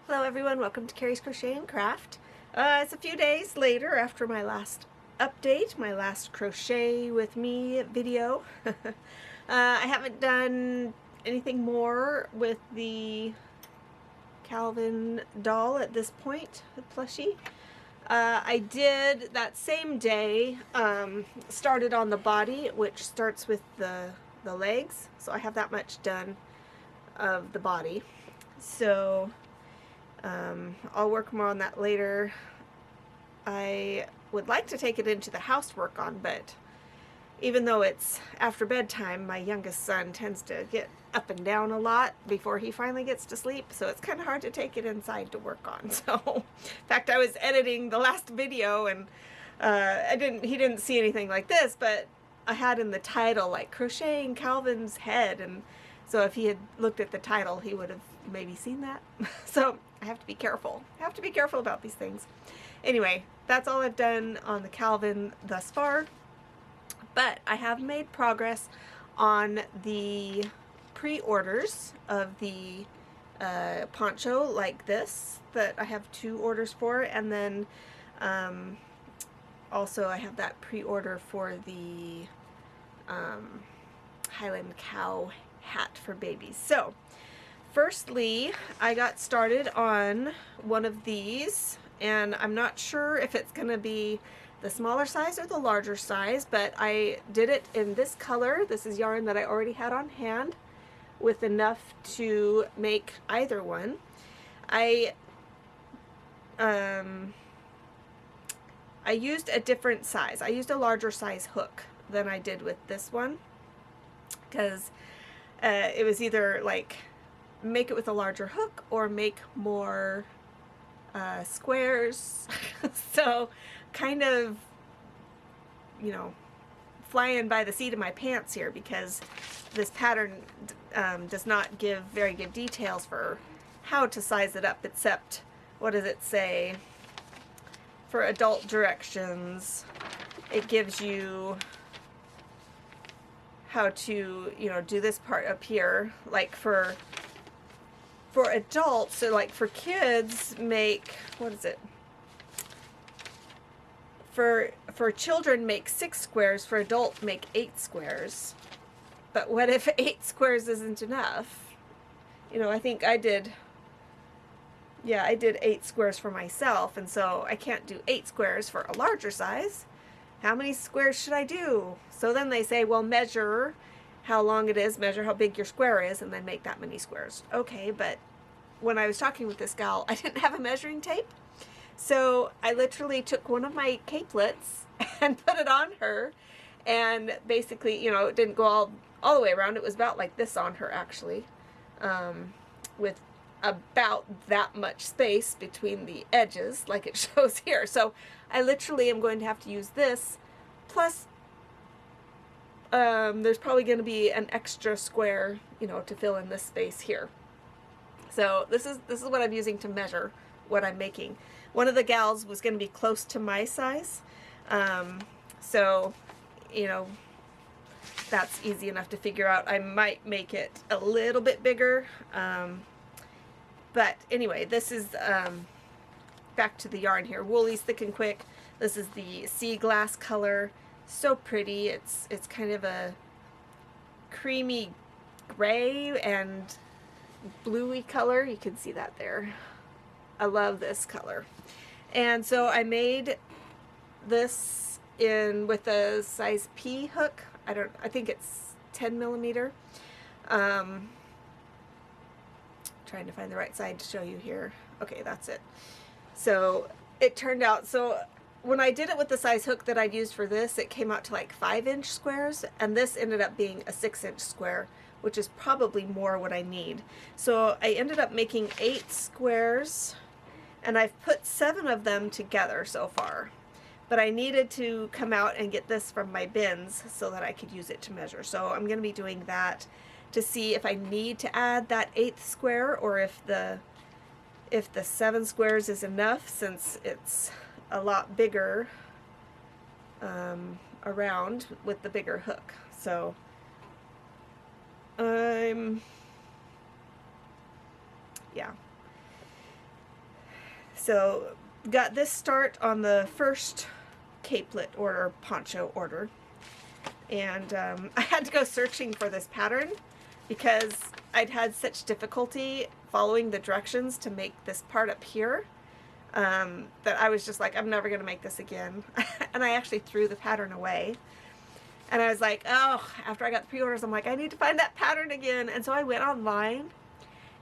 Hello everyone, welcome to Carrie's Crochet and Craft. It's a few days later after my last update, my last crochet with me video. I haven't done anything more with the Calvin doll at this point, the plushie. I did that same day, started on the body, which starts with the legs, so I have that much done of the body. So I'll work more on that later. I would like to take it into the house to work on, but even though it's after bedtime, my youngest son tends to get up and down a lot before he finally gets to sleep, so it's kind of hard to take it inside to work on. So, in fact, I was editing the last video and he didn't see anything like this, but I had in the title like crocheting Calvin's head, and so if he had looked at the title, he would have maybe seen that. So I have to be careful. I have to be careful about these things. Anyway, that's all I've done on the Calvin thus far. But I have made progress on the pre-orders of the poncho like this that I have 2 orders for, and then also I have that pre-order for the Highland cow hat for babies. So firstly, I got started on one of these, and I'm not sure if it's going to be the smaller size or the larger size, but I did it in this color. This is yarn that I already had on hand with enough to make either one. I used a different size. I used a larger size hook than I did with this one, because it was either like make it with a larger hook or make more squares. So kind of, you know, flying by the seat of my pants here, because this pattern does not give very good details for how to size it up, except, what does it say? For adult directions, it gives you how to, you know, do this part up here, like for adults. So like for kids, make, what is it? For children, make 6 squares. For adult, make 8 squares. But what if 8 squares isn't enough? You know, I think I did 8 squares for myself, and so I can't do 8 squares for a larger size. How many squares should I do? So then they say, well, measure how long it is, measure how big your square is, and then make that many squares. Okay, but when I was talking with this gal, I didn't have a measuring tape. So I literally took one of my capelets and put it on her, and basically, you know, it didn't go all the way around. It was about like this on her, actually, with about that much space between the edges, like it shows here. So I literally am going to have to use this, plus there's probably going to be an extra square, you know, to fill in this space here. So this is what I'm using to measure what I'm making. One of the gals was going to be close to my size, so, you know, that's easy enough to figure out. I might make it a little bit bigger, but anyway, this is back to the yarn here. Woolly's Thick and Quick. This is the sea glass color. So pretty. It's kind of a creamy gray and bluey color. You can see that there. I love this color. And so I made this in with a size P hook. I think it's 10 millimeter. Trying to find the right side to show you here. Okay, that's it. So it turned out, so when I did it with the size hook that I'd used for this, it came out to like 5-inch squares, and this ended up being a 6-inch square, which is probably more what I need. So I ended up making 8 squares, and I've put 7 of them together so far. But I needed to come out and get this from my bins so that I could use it to measure. So I'm going to be doing that to see if I need to add that 8th square, or if the 7 squares is enough, since it's a lot bigger around with the bigger hook. So yeah. So got this start on the first capelet order, poncho order, and I had to go searching for this pattern because I'd had such difficulty following the directions to make this part up here, that I was just like, I'm never gonna make this again. And I actually threw the pattern away. And I was like, oh, after I got the pre-orders, I'm like, I need to find that pattern again. And so I went online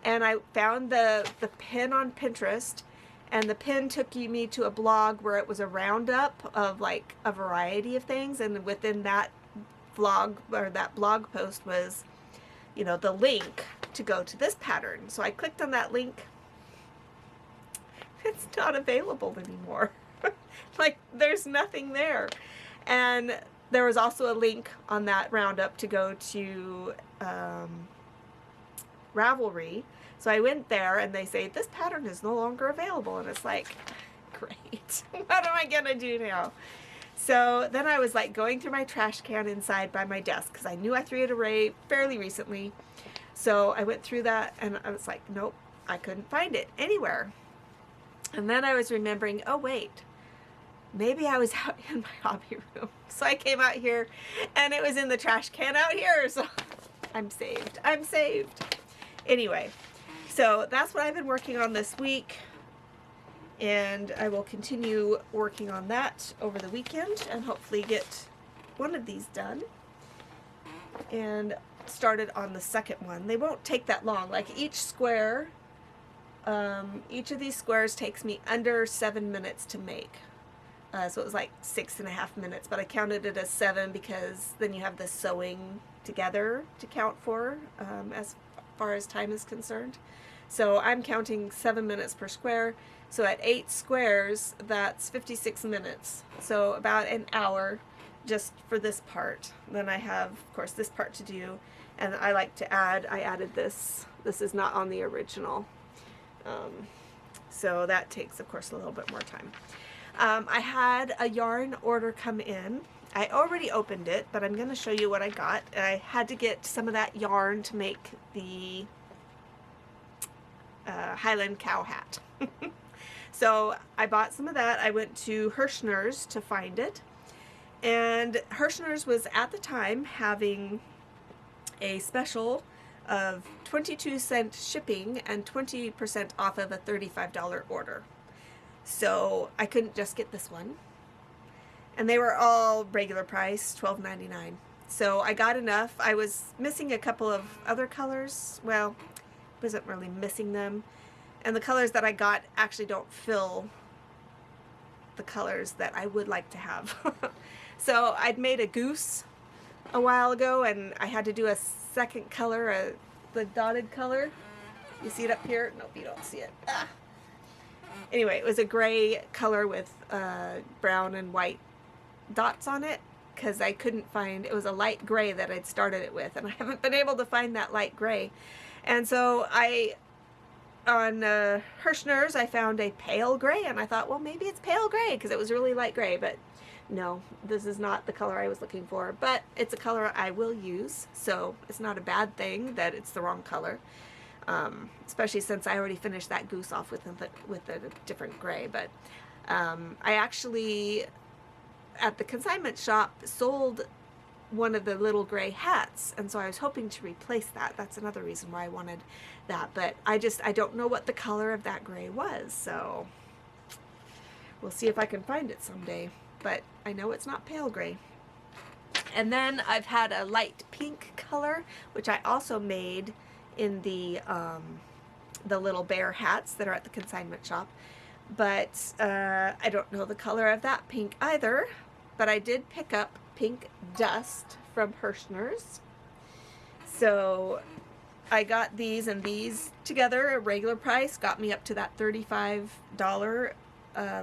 and I found the pin on Pinterest, and the pin took me to a blog where it was a roundup of like a variety of things, and within that vlog or that blog post was, you know, the link to go to this pattern. So I clicked on that link. It's not available anymore. Like, there's nothing there. And there was also a link on that roundup to go to Ravelry. So I went there and they say, this pattern is no longer available. And it's like, great. What am I gonna do now? So then I was like going through my trash can inside by my desk because I knew I threw it away fairly recently. So I went through that and I was like, nope, I couldn't find it anywhere. And then I was remembering, oh wait, maybe I was out in my hobby room. So I came out here and it was in the trash can out here. So I'm saved. I'm saved. Anyway, so that's what I've been working on this week. And I will continue working on that over the weekend and hopefully get one of these done and started on the second one. They won't take that long. Like each square, each of these squares takes me under 7 minutes to make. So it was like 6.5 minutes, but I counted it as 7 because then you have the sewing together to count for, as far as time is concerned. So I'm counting 7 minutes per square. So at 8 squares, that's 56 minutes. So about an hour just for this part. Then I have, of course, this part to do. And I like to add, I added this. This is not on the original. So that takes, of course, a little bit more time. I had a yarn order come in. I already opened it, but I'm going to show you what I got. I had to get some of that yarn to make the Highland cow hat. So I bought some of that. I went to Herrschner's to find it. And Herrschner's was at the time having a special of 22-cent shipping and 20% off of a $35 order. So I couldn't just get this one. And they were all regular price, $12.99. So I got enough. I was missing a couple of other colors. Well, wasn't really missing them. And the colors that I got actually don't fill the colors that I would like to have. So I'd made a goose a while ago and I had to do a second color, the dotted color. You see it up here? Nope, you don't see it. Ah. Anyway, it was a gray color with brown and white dots on it because I couldn't find, it was a light gray that I'd started it with and I haven't been able to find that light gray. And so on Herrschner's, I found a pale gray and I thought, well, maybe it's pale gray because it was really light gray, but no, this is not the color I was looking for, but it's a color I will use, so it's not a bad thing that it's the wrong color. Especially since I already finished that goose off with a different gray. But I actually, at the consignment shop, sold one of the little gray hats, and so I was hoping to replace that. That's another reason why I wanted that, but I don't know what the color of that gray was, so we'll see if I can find it someday. But I know it's not pale gray. And then I've had a light pink color, which I also made in the little bear hats that are at the consignment shop. But I don't know the color of that pink either. But I did pick up pink dust from Herrschner's. So I got these, and these together, a regular price, got me up to that $35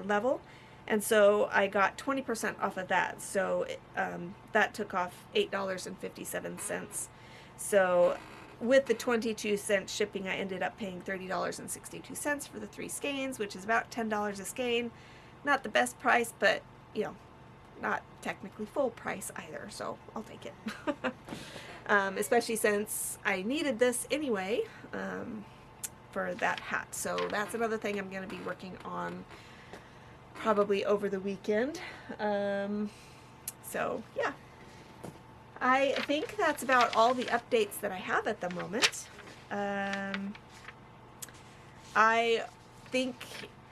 level. And so I got 20% off of that. So that took off $8.57. So with the 22-cent shipping, I ended up paying $30.62 for the 3 skeins, which is about $10 a skein. Not the best price, but, you know, not technically full price either, so I'll take it. Especially since I needed this anyway for that hat. So that's another thing I'm going to be working on probably over the weekend. So yeah, I think that's about all the updates that I have at the moment. I think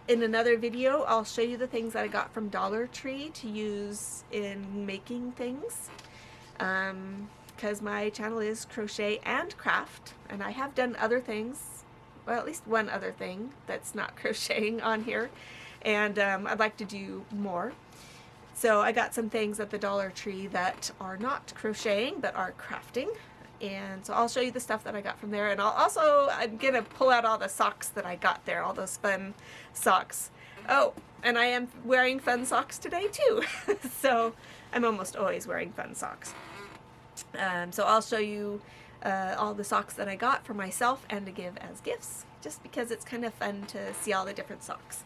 in another video I'll show you the things that I got from Dollar Tree to use in making things, because my channel is crochet and craft, and I have done other things, well, at least one other thing that's not crocheting on here, and I'd like to do more. So I got some things at the Dollar Tree that are not crocheting but are crafting, and so I'll show you the stuff that I got from there. And I'm gonna pull out all the socks that I got there, all those fun socks. Oh, and I am wearing fun socks today too. So I'm almost always wearing fun socks. So I'll show you all the socks that I got for myself and to give as gifts, just because it's kind of fun to see all the different socks.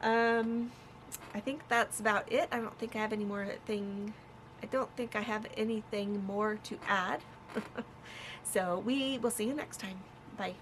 I think that's about it. I don't think I have any more I don't think I have anything more to add. So we will see you next time. Bye.